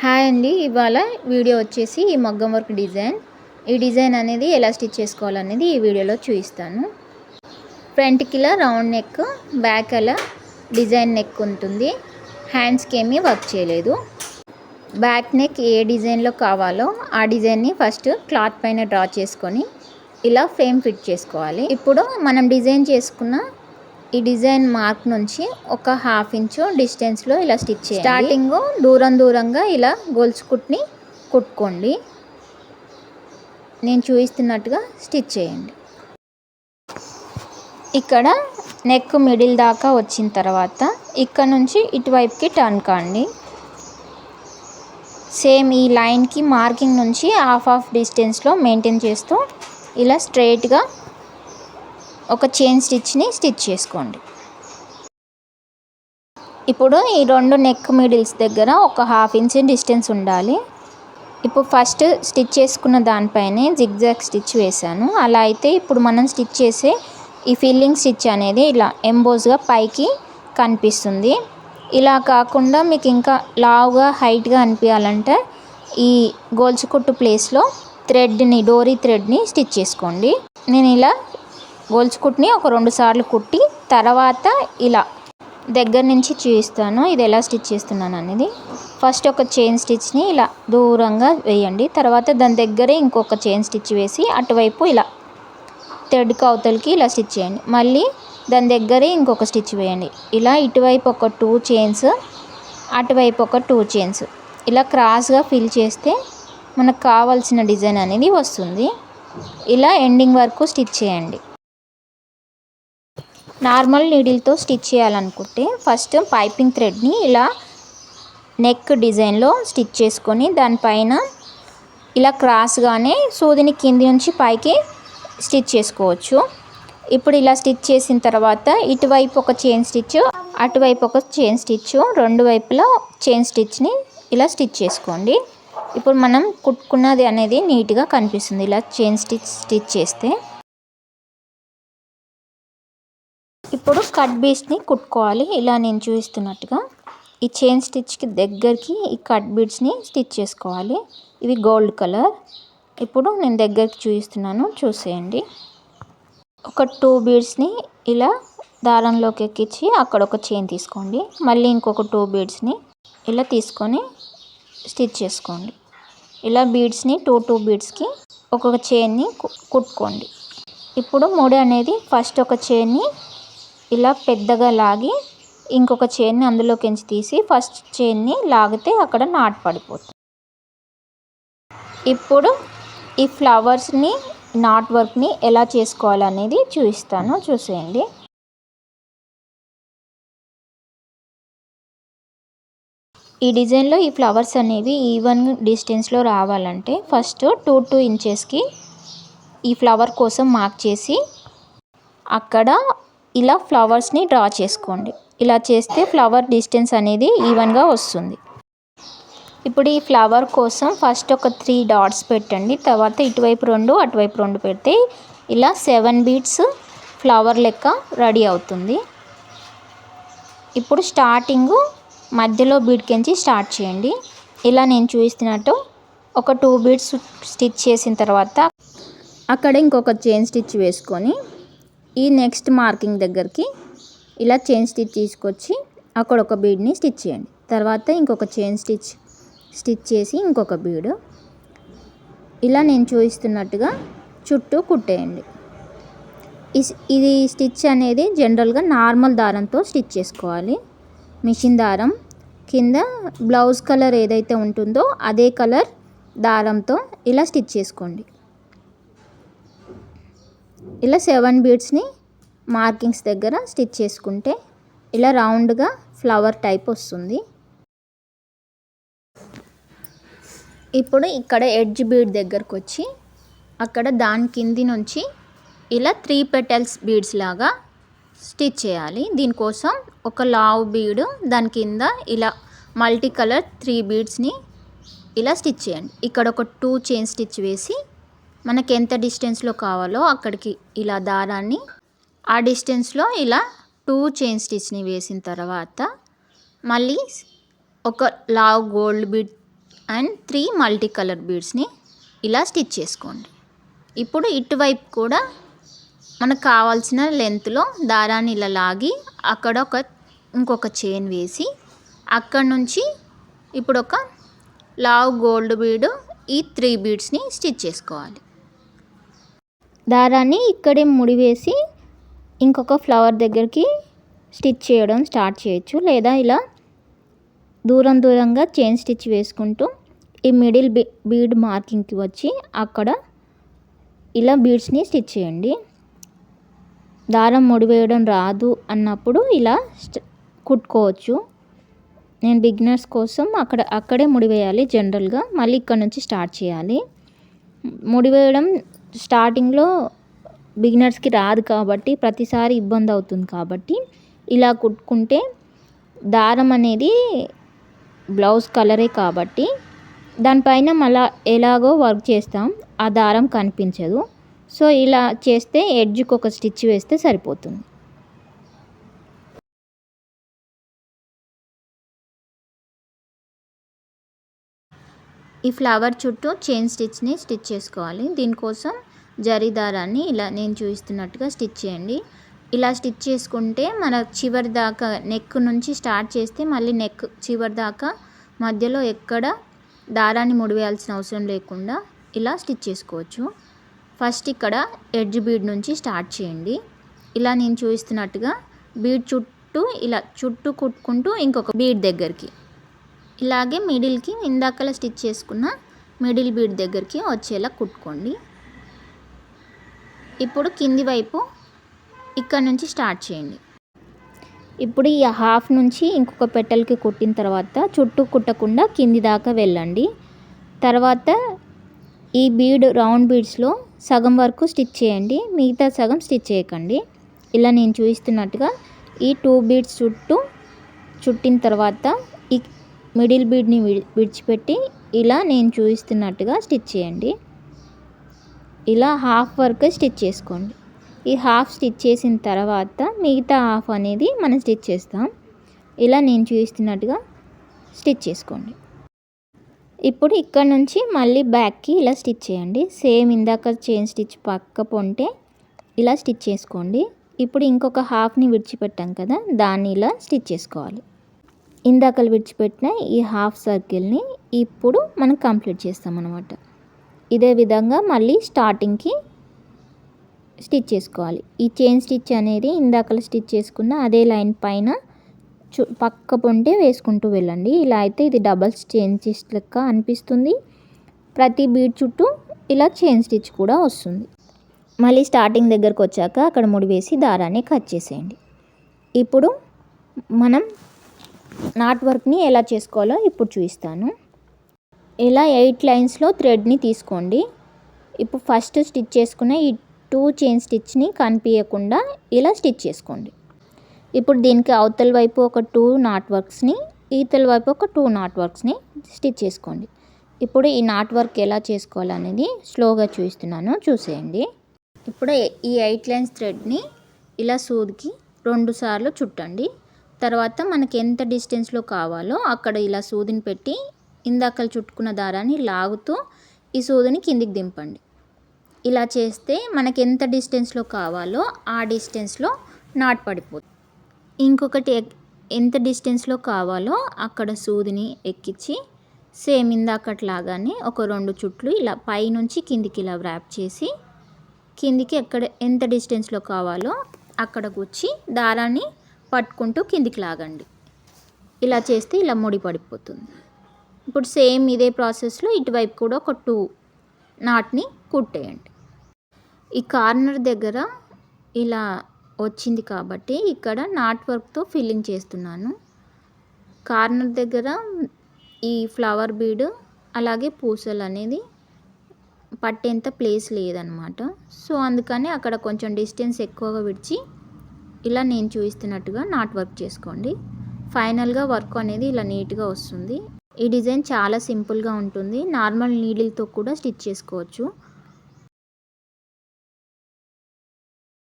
Hi అండి, ఇవాళ video వచ్చేసి ఈ మగ్గం వర్క్ డిజైన్. ఈ డిజైన్ అనేది ఎలా స్టిచ్ చేసుకోవాలనేది ఈ వీడియోలో చూపిస్తాను. ఫ్రంట్కి ఇలా రౌండ్ నెక్, బ్యాక్ అలా డిజైన్ నెక్ ఉంటుంది. హ్యాండ్స్కి ఏమీ వర్క్ చేయలేదు. బ్యాక్ నెక్ ఏ డిజైన్లో కావాలో ఆ డిజైన్ని ఫస్ట్ క్లాత్ పైన డ్రా చేసుకొని ఇలా ఫ్రేమ్ ఫిట్ చేసుకోవాలి. ఇప్పుడు మనం డిజైన్ చేసుకున్న ఈ డిజైన్ మార్క్ నుంచి ఒక హాఫ్ ఇంచు డిస్టెన్స్లో ఇలా స్టిచ్ చేయండి. స్టార్టింగ్ దూరంగా ఇలా గొలుసు కుట్టుని కుట్టుకోండి. నేను చూపిస్తున్నట్టుగా స్టిచ్ చేయండి. ఇక్కడ నెక్ మిడిల్ దాకా వచ్చిన తర్వాత ఇక్కడ నుంచి ఇటువైపుకి టర్న్ కాండి. సేమ్ ఈ లైన్కి మార్కింగ్ నుంచి హాఫ్ డిస్టెన్స్లో మెయింటైన్ చేస్తూ ఇలా స్ట్రైట్గా ఒక చైన్ స్టిచ్ని స్టిచ్ చేసుకోండి. ఇప్పుడు ఈ రెండు నెక్ మిడిల్స్ దగ్గర ఒక హాఫ్ ఇంచ్ డిస్టెన్స్ ఉండాలి. ఇప్పుడు ఫస్ట్ స్టిచ్ చేసుకున్న దానిపైనే జిగ్జాగ్ స్టిచ్ వేసాను. అలా అయితే ఇప్పుడు మనం స్టిచ్ చేసే ఈ ఫిల్లింగ్ స్టిచ్ అనేది ఇలా ఎంబోస్గా పైకి కనిపిస్తుంది. ఇలా కాకుండా మీకు ఇంకా లావుగా హైట్గా అనిపించాలంటే ఈ గొలుసు కుట్టు ప్లేస్లో డోరీ థ్రెడ్ని స్టిచ్ చేసుకోండి. నేను ఇలా గొలుసు కుట్టుని ఒక 2 సార్లు కుట్టి తర్వాత ఇలా దగ్గర నుంచి చూపిస్తాను ఇది ఎలా స్టిచ్ చేస్తున్నాను అనేది. ఫస్ట్ ఒక చైన్ స్టిచ్ని ఇలా దూరంగా వేయండి. తర్వాత దాని దగ్గరే ఇంకొక చైన్ స్టిచ్ వేసి అటువైపు ఇలా థ్రెడ్కి అవతలకి ఇలా స్టిచ్ చేయండి. మళ్ళీ దాని దగ్గరే ఇంకొక స్టిచ్ వేయండి. ఇలా ఇటువైపు ఒక 2 చైన్స్, అటువైపు ఒక 2 చైన్స్ ఇలా క్రాస్గా ఫిల్ చేస్తే మనకు కావాల్సిన డిజైన్ అనేది వస్తుంది. ఇలా ఎండింగ్ వరకు స్టిచ్ చేయండి. నార్మల్ నీడిల్తో స్టిచ్ చేయాలనుకుంటే ఫస్ట్ పైపింగ్ థ్రెడ్ని ఇలా నెక్ డిజైన్లో స్టిచ్ చేసుకొని దానిపైన ఇలా క్రాస్గానే సూదిని కింది నుంచి పైకి స్టిచ్ చేసుకోవచ్చు. ఇప్పుడు ఇలా స్టిచ్ చేసిన తర్వాత ఇటువైపు ఒక చైన్ స్టిచ్, అటువైపు ఒక చైన్ స్టిచ్, రెండు వైపులా చైన్ స్టిచ్ని ఇలా స్టిచ్ చేసుకోండి. ఇప్పుడు మనం కుట్టుకున్నది అనేది నీట్గా కనిపిస్తుంది ఇలా చైన్ స్టిచ్ చేస్తే. ఇప్పుడు కట్ బీడ్స్ని కుట్టుకోవాలి. ఇలా నేను చూపిస్తున్నట్టుగా ఈ చైన్ స్టిచ్కి దగ్గరికి ఈ కట్ బీడ్స్ని స్టిచ్ చేసుకోవాలి. ఇవి గోల్డ్ కలర్. ఇప్పుడు నేను దగ్గరికి చూపిస్తున్నాను, చూసేయండి. ఒక 2 బీడ్స్ని ఇలా దారంలోకి ఎక్కించి అక్కడ ఒక చైన్ తీసుకోండి. మళ్ళీ ఇంకొక 2 బీడ్స్ని ఇలా తీసుకొని స్టిచ్ చేసుకోండి. ఇలా బీడ్స్ని 2 బీడ్స్కి ఒక్కొక్క చైన్ని కుట్టుకోండి. ఇప్పుడు ముడి అనేది ఫస్ట్ ఒక చైన్ని ఇలా పెద్దగా లాగి ఇంకొక చైన్ని అందులోకి తీసి ఫస్ట్ చైన్ని లాగితే అక్కడ నాట్ పడిపోతుంది. ఇప్పుడు ఈ ఫ్లవర్స్ని నాట్ వర్క్ని ఎలా చేసుకోవాలనేది చూపిస్తాను, చూసేయండి. ఈ డిజైన్లో ఈ ఫ్లవర్స్ అనేవి ఈవెన్ డిస్టెన్స్లో రావాలంటే ఫస్ట్ 2 ఇంచెస్కి ఈ ఫ్లవర్ కోసం మార్క్ చేసి అక్కడ ఇలా ఫ్లవర్స్ని డ్రా చేసుకోండి. ఇలా చేస్తే ఫ్లవర్ డిస్టెన్స్ అనేది ఈవెన్గా వస్తుంది. ఇప్పుడు ఈ ఫ్లవర్ కోసం ఫస్ట్ ఒక 3 డాట్స్ పెట్టండి. తర్వాత ఇటువైపు 2, అటువైపు 2 పెడితే ఇలా 7 బీడ్స్ ఫ్లవర్ లెక్క రెడీ అవుతుంది. ఇప్పుడు స్టార్టింగ్ మధ్యలో బీడ్కించి స్టార్ట్ చేయండి. ఇలా నేను చూపిస్తున్నట్టు ఒక 2 బీడ్స్ స్టిచ్ చేసిన తర్వాత అక్కడ ఇంకొక చైన్ స్టిచ్ వేసుకొని ఈ నెక్స్ట్ మార్కింగ్ దగ్గరికి ఇలా చైన్ స్టిచ్ తీసుకొచ్చి అక్కడ ఒక బీడ్ని స్టిచ్ చేయండి. తర్వాత ఇంకొక చైన్ స్టిచ్ చేసి ఇంకొక బీడ్ ఇలా నేను చూపిస్తున్నట్టుగా చుట్టూ కుట్టేయండి. ఇది స్టిచ్ అనేది జనరల్గా నార్మల్ దారంతో స్టిచ్ చేసుకోవాలి. మిషన్ దారం కింద బ్లౌజ్ కలర్ ఏదైతే ఉంటుందో అదే కలర్ దారంతో ఇలా స్టిచ్ చేసుకోండి. ఇలా 7 బీడ్స్ని మార్కింగ్స్ దగ్గర స్టిచ్ చేసుకుంటే ఇలా రౌండ్గా ఫ్లవర్ టైప్ వస్తుంది. ఇప్పుడు ఇక్కడ ఎడ్జ్ బీడ్ దగ్గరకు వచ్చి అక్కడ దాని కింది నుంచి ఇలా 3 పెటల్స్ బీడ్స్ లాగా స్టిచ్ చేయాలి. దీనికోసం ఒక లావ్ బీడ్ దాని కింద ఇలా మల్టీ కలర్ 3 బీడ్స్ని ఇలా స్టిచ్ చేయండి. ఇక్కడ ఒక 2 చైన్ స్టిచ్ వేసి మనకి ఎంత డిస్టెన్స్లో కావాలో అక్కడికి ఇలా దారాన్ని ఆ డిస్టెన్స్లో ఇలా 2 చైన్ స్టిచ్ని వేసిన తర్వాత మళ్ళీ ఒక లావ్ gold bead and 3 multi colour బీడ్స్ని ఇలా స్టిచ్ చేసుకోండి. ఇప్పుడు ఇటువైపు కూడా మనకు కావాల్సిన లెంత్లో దారాన్ని ఇలా లాగి అక్కడ ఇంకొక చైన్ వేసి అక్కడ నుంచి ఇప్పుడు ఒక లావ్ గోల్డ్ బీడ్ ఈ 3 బీడ్స్ని స్టిచ్ చేసుకోవాలి. దారాన్ని ఇక్కడే ముడివేసి ఇంకొక ఫ్లవర్ దగ్గరికి స్టిచ్ చేయడం స్టార్ట్ చేయొచ్చు, లేదా ఇలా దూరంగా చైన్ స్టిచ్ వేసుకుంటూ ఈ మిడిల్ బీడ్ మార్కింగ్కి వచ్చి అక్కడ ఇలా బీడ్స్ని స్టిచ్ చేయండి. దారం ముడివేయడం రాదు అన్నప్పుడు ఇలా కుట్టుకోవచ్చు. నేను బిగినర్స్ కోసం అక్కడే ముడివేయాలి జనరల్గా, మళ్ళీ ఇక్కడ నుంచి స్టార్ట్ చేయాలి. ముడివేయడం స్టార్టింగ్లో బిగినర్స్కి రాదు కాబట్టి ప్రతిసారి ఇబ్బంది అవుతుంది కాబట్టి ఇలా కుట్టుకుంటే దారం అనేది బ్లౌజ్ కలరే కాబట్టి దానిపైన మళ్ళీ ఎలాగో వర్క్ చేస్తాం, ఆ దారం కనిపించదు. సో ఇలా చేస్తే ఎడ్జ్కి ఒక స్టిచ్ వేస్తే సరిపోతుంది. ఈ ఫ్లవర్ చుట్టూ చైన్ స్టిచ్ని స్టిచ్ చేసుకోవాలి. దీనికోసం జరీ దారాన్ని ఇలా నేను చూపిస్తున్నట్టుగా స్టిచ్ చేయండి. ఇలా స్టిచ్ చేసుకుంటే మన చివరి దాకా నెక్ నుంచి స్టార్ట్ చేస్తే మళ్ళీ నెక్ చివరి దాకా మధ్యలో ఎక్కడ దారాన్ని ముడివేయాల్సిన అవసరం లేకుండా ఇలా స్టిచ్ చేసుకోవచ్చు. ఫస్ట్ ఇక్కడ ఎడ్జ్ బీడ్ నుంచి స్టార్ట్ చేయండి. ఇలా నేను చూపిస్తున్నట్టుగా బీడ్ చుట్టూ ఇలా కుట్టుకుంటూ ఇంకొక బీడ్ దగ్గరికి, ఇలాగే మిడిల్కి ఇందాకలా స్టిచ్ చేసుకున్న మిడిల్ బీడ్ దగ్గరికి వచ్చేలా కుట్టుకోండి. ఇప్పుడు కింది వైపు ఇక్కడ నుంచి స్టార్ట్ చేయండి. ఇప్పుడు ఈ హాఫ్ నుంచి ఇంకొక పెటల్కి కుట్టిన తర్వాత చుట్టూ కుట్టకుండా కింది దాకా వెళ్ళండి. తర్వాత ఈ బీడ్ రౌండ్ బీడ్స్లో సగం వరకు స్టిచ్ చేయండి, మిగతా సగం స్టిచ్ చేయకండి. ఇలా నేను చూపిస్తున్నట్టుగా ఈ 2 బీడ్స్ చుట్టిన తర్వాత ఈ మిడిల్ బీడ్ని విడిచిపెట్టి ఇలా నేను చూపిస్తున్నట్టుగా స్టిచ్ చేయండి. ఇలా హాఫ్ వరకు స్టిచ్ చేసుకోండి. ఈ హాఫ్ స్టిచ్ చేసిన తర్వాత మిగతా హాఫ్ అనేది మనం స్టిచ్ చేస్తాం. ఇలా నేను చూపిస్తున్నట్టుగా స్టిచ్ చేసుకోండి. ఇప్పుడు ఇక్కడ నుంచి మళ్ళీ బ్యాక్కి ఇలా స్టిచ్ చేయండి. సేమ్ ఇందాక చైన్ స్టిచ్ పక్క పొంటే ఇలా స్టిచ్ చేసుకోండి. ఇప్పుడు ఇంకొక హాఫ్ని విడిచిపెట్టాం కదా, దాన్ని ఇలా స్టిచ్ చేసుకోవాలి. ఇందాకలు విడిచిపెట్టిన ఈ హాఫ్ సర్కిల్ని ఇప్పుడు మనం కంప్లీట్ చేస్తాం అన్నమాట. ఇదే విధంగా మళ్ళీ స్టార్టింగ్కి స్టిచ్ చేసుకోవాలి. ఈ చైన్ స్టిచ్ అనేది ఇందాకలు స్టిచ్ చేసుకున్న అదే లైన్ పైన పక్క పొంటే వేసుకుంటూ వెళ్ళండి. ఇలా అయితే ఇది డబల్ చైన్ స్టిచ్ లెక్క అనిపిస్తుంది. ప్రతి బీడ్ చుట్టూ ఇలా చైన్ స్టిచ్ కూడా వస్తుంది. మళ్ళీ స్టార్టింగ్ దగ్గరకు వచ్చాక అక్కడ ముడివేసి దారాన్ని కట్ చేసేయండి. ఇప్పుడు మనం నాట్ వర్క్ని ఎలా చేసుకోవాలో ఇప్పుడు చూపిస్తాను. ఇలా 8 లైన్స్లో థ్రెడ్ని తీసుకోండి. ఇప్పుడు ఫస్ట్ స్టిచ్ చేసుకున్న ఈ 2 చైన్ స్టిచ్ని కనిపించకుండా ఇలా స్టిచ్ చేసుకోండి. ఇప్పుడు దీనికి అవతల వైపు ఒక 2 నాట్ వర్క్స్ని, ఈతల వైపు ఒక 2 నాట్ వర్క్స్ని స్టిచ్ చేసుకోండి. ఇప్పుడు ఈ నాట్ వర్క్ ఎలా చేసుకోవాలనేది స్లోగా చూపిస్తున్నాను, చూసేయండి. ఇప్పుడు ఈ 8 లైన్స్ థ్రెడ్ని ఇలా సూదికి 2 సార్లు చుట్టండి. తర్వాత మనకి ఎంత డిస్టెన్స్లో కావాలో అక్కడ ఇలా సూదిని పెట్టి ఇందాకలు చుట్టుకున్న దారాన్ని లాగుతూ ఈ సూదిని కిందికి దింపండి. ఇలా చేస్తే మనకి ఎంత డిస్టెన్స్లో కావాలో ఆ డిస్టెన్స్లో నాట్ పడిపోతుంది. ఇంకొకటి ఎంత డిస్టెన్స్లో కావాలో అక్కడ సూదిని ఎక్కించి సేమ్ ఇందాకట్లాగానే ఒక 2 చుట్లు ఇలా పైనుంచి కిందికి ఇలా వ్రాప్ చేసి కిందికి ఎంత డిస్టెన్స్లో కావాలో అక్కడ గుచ్చి దారాన్ని పట్టుకుంటూ కిందికి లాగండి. ఇలా చేస్తే ఇలా ముడి పడిపోతుంది. ఇప్పుడు సేమ్ ఇదే ప్రాసెస్లో ఇటువైపు కూడా ఒక 2 నాట్ని కుట్టేయండి. ఈ కార్నర్ దగ్గర ఇలా వచ్చింది కాబట్టి ఇక్కడ నాట్ వర్క్తో ఫిల్లింగ్ చేస్తున్నాను. కార్నర్ దగ్గర ఈ ఫ్లవర్ బీడ్ అలాగే పూసలు అనేది పట్టేంత ప్లేస్ లేదనమాట. సో అందుకని అక్కడ కొంచెం డిస్టెన్స్ ఎక్కువగా విడిచి ఇలా నేను చూపిస్తున్నట్టుగా నాట్ వర్క్ చేసుకోండి. ఫైనల్గా వర్క్ అనేది ఇలా నీట్గా వస్తుంది. ఈ డిజైన్ చాలా సింపుల్గా ఉంటుంది. నార్మల్ నీడిల్తో కూడా స్టిచ్ చేసుకోవచ్చు.